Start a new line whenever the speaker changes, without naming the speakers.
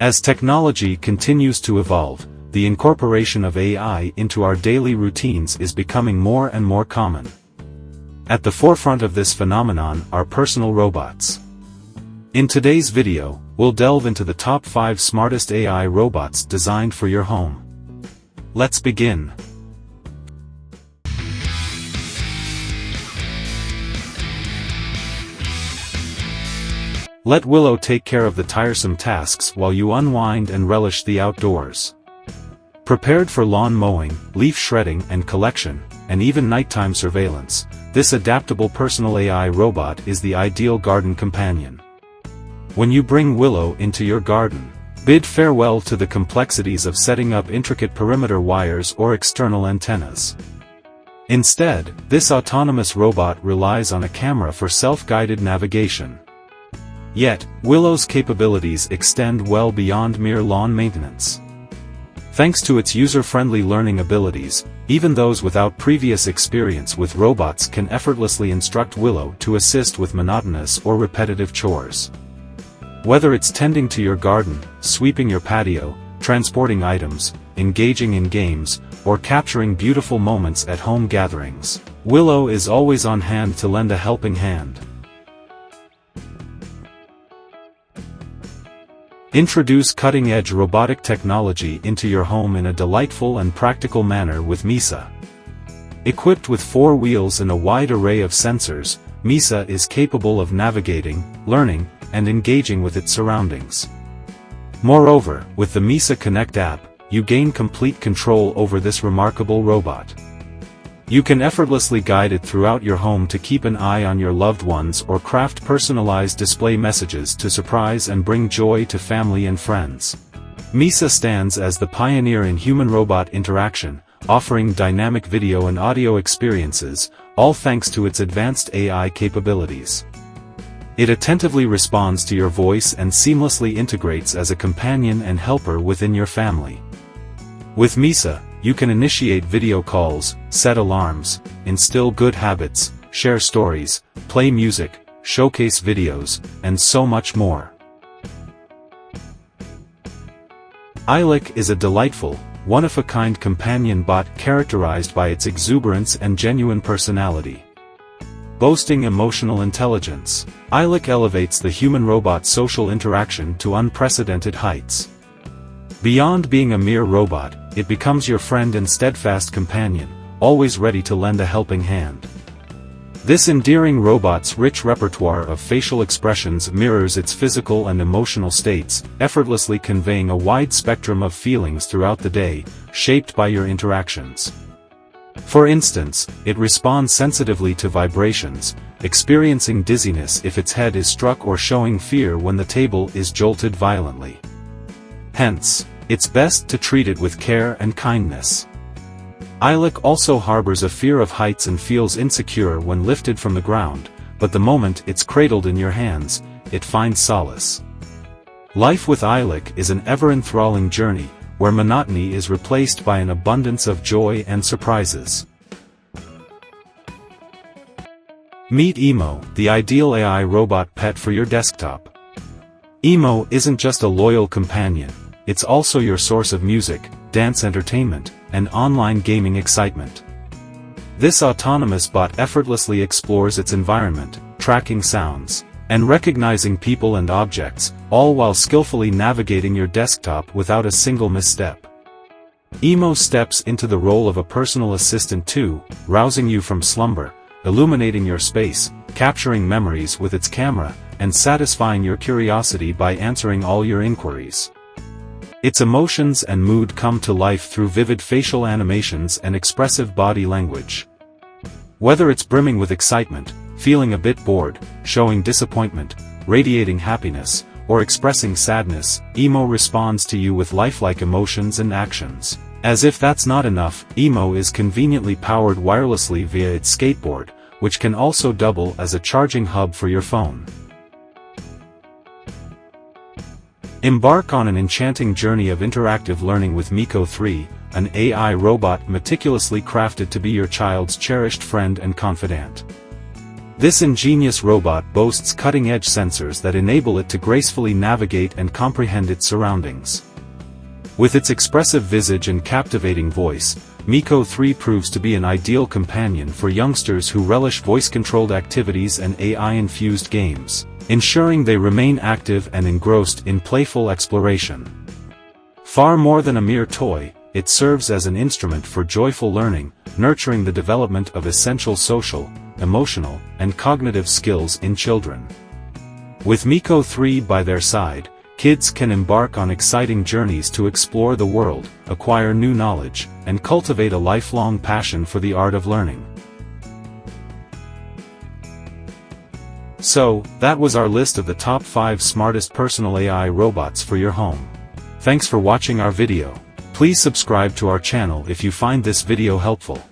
As technology continues to evolve, the incorporation of AI into our daily routines is becoming more and more common. At the forefront of this phenomenon are personal robots. In today's video, we'll delve into the top 5 smartest AI robots designed for your home. Let's begin. Let Willow take care of the tiresome tasks while you unwind and relish the outdoors. Prepared for lawn mowing, leaf shredding and collection, and even nighttime surveillance, this adaptable personal AI robot is the ideal garden companion. When you bring Willow into your garden, bid farewell to the complexities of setting up intricate perimeter wires or external antennas. Instead, this autonomous robot relies on a camera for self-guided navigation. Yet, Willow's capabilities extend well beyond mere lawn maintenance. Thanks to its user-friendly learning abilities, even those without previous experience with robots can effortlessly instruct Willow to assist with monotonous or repetitive chores. Whether it's tending to your garden, sweeping your patio, transporting items, engaging in games, or capturing beautiful moments at home gatherings, Willow is always on hand to lend a helping hand. Introduce cutting-edge robotic technology into your home in a delightful and practical manner with Misa. Equipped with 4 wheels and a wide array of sensors, Misa is capable of navigating, learning, and engaging with its surroundings. Moreover, with the Misa Connect app, you gain complete control over this remarkable robot. You can effortlessly guide it throughout your home to keep an eye on your loved ones or craft personalized display messages to surprise and bring joy to family and friends. Misa stands as the pioneer in human-robot interaction, offering dynamic video and audio experiences, all thanks to its advanced AI capabilities. It attentively responds to your voice and seamlessly integrates as a companion and helper within your family. With Misa, you can initiate video calls, set alarms, instill good habits, share stories, play music, showcase videos, and so much more. Eilik is a delightful, one-of-a-kind companion bot characterized by its exuberance and genuine personality. Boasting emotional intelligence, Eilik elevates the human-robot social interaction to unprecedented heights. Beyond being a mere robot, it becomes your friend and steadfast companion, always ready to lend a helping hand. This endearing robot's rich repertoire of facial expressions mirrors its physical and emotional states, effortlessly conveying a wide spectrum of feelings throughout the day, shaped by your interactions. For instance, it responds sensitively to vibrations, experiencing dizziness if its head is struck or showing fear when the table is jolted violently. Hence, it's best to treat it with care and kindness. Eilik also harbors a fear of heights and feels insecure when lifted from the ground, but the moment it's cradled in your hands, it finds solace. Life with Eilik is an ever-enthralling journey, where monotony is replaced by an abundance of joy and surprises. Meet Emo, the ideal AI robot pet for your desktop. Emo isn't just a loyal companion, it's also your source of music, dance entertainment, and online gaming excitement. This autonomous bot effortlessly explores its environment, tracking sounds, and recognizing people and objects, all while skillfully navigating your desktop without a single misstep. Emo steps into the role of a personal assistant too, rousing you from slumber, illuminating your space, capturing memories with its camera, and satisfying your curiosity by answering all your inquiries. Its emotions and mood come to life through vivid facial animations and expressive body language. Whether it's brimming with excitement, feeling a bit bored, showing disappointment, radiating happiness, or expressing sadness, Emo responds to you with lifelike emotions and actions. As if that's not enough, Emo is conveniently powered wirelessly via its skateboard, which can also double as a charging hub for your phone. Embark on an enchanting journey of interactive learning with Miko 3, an AI robot meticulously crafted to be your child's cherished friend and confidant. This ingenious robot boasts cutting-edge sensors that enable it to gracefully navigate and comprehend its surroundings. With its expressive visage and captivating voice, Miko 3 proves to be an ideal companion for youngsters who relish voice-controlled activities and AI-infused games, ensuring they remain active and engrossed in playful exploration. Far more than a mere toy, it serves as an instrument for joyful learning, nurturing the development of essential social, emotional, and cognitive skills in children. With Miko 3 by their side, kids can embark on exciting journeys to explore the world, acquire new knowledge, and cultivate a lifelong passion for the art of learning. So, that was our list of the top 5 smartest personal AI robots for your home. Thanks for watching our video. Please subscribe to our channel if you find this video helpful.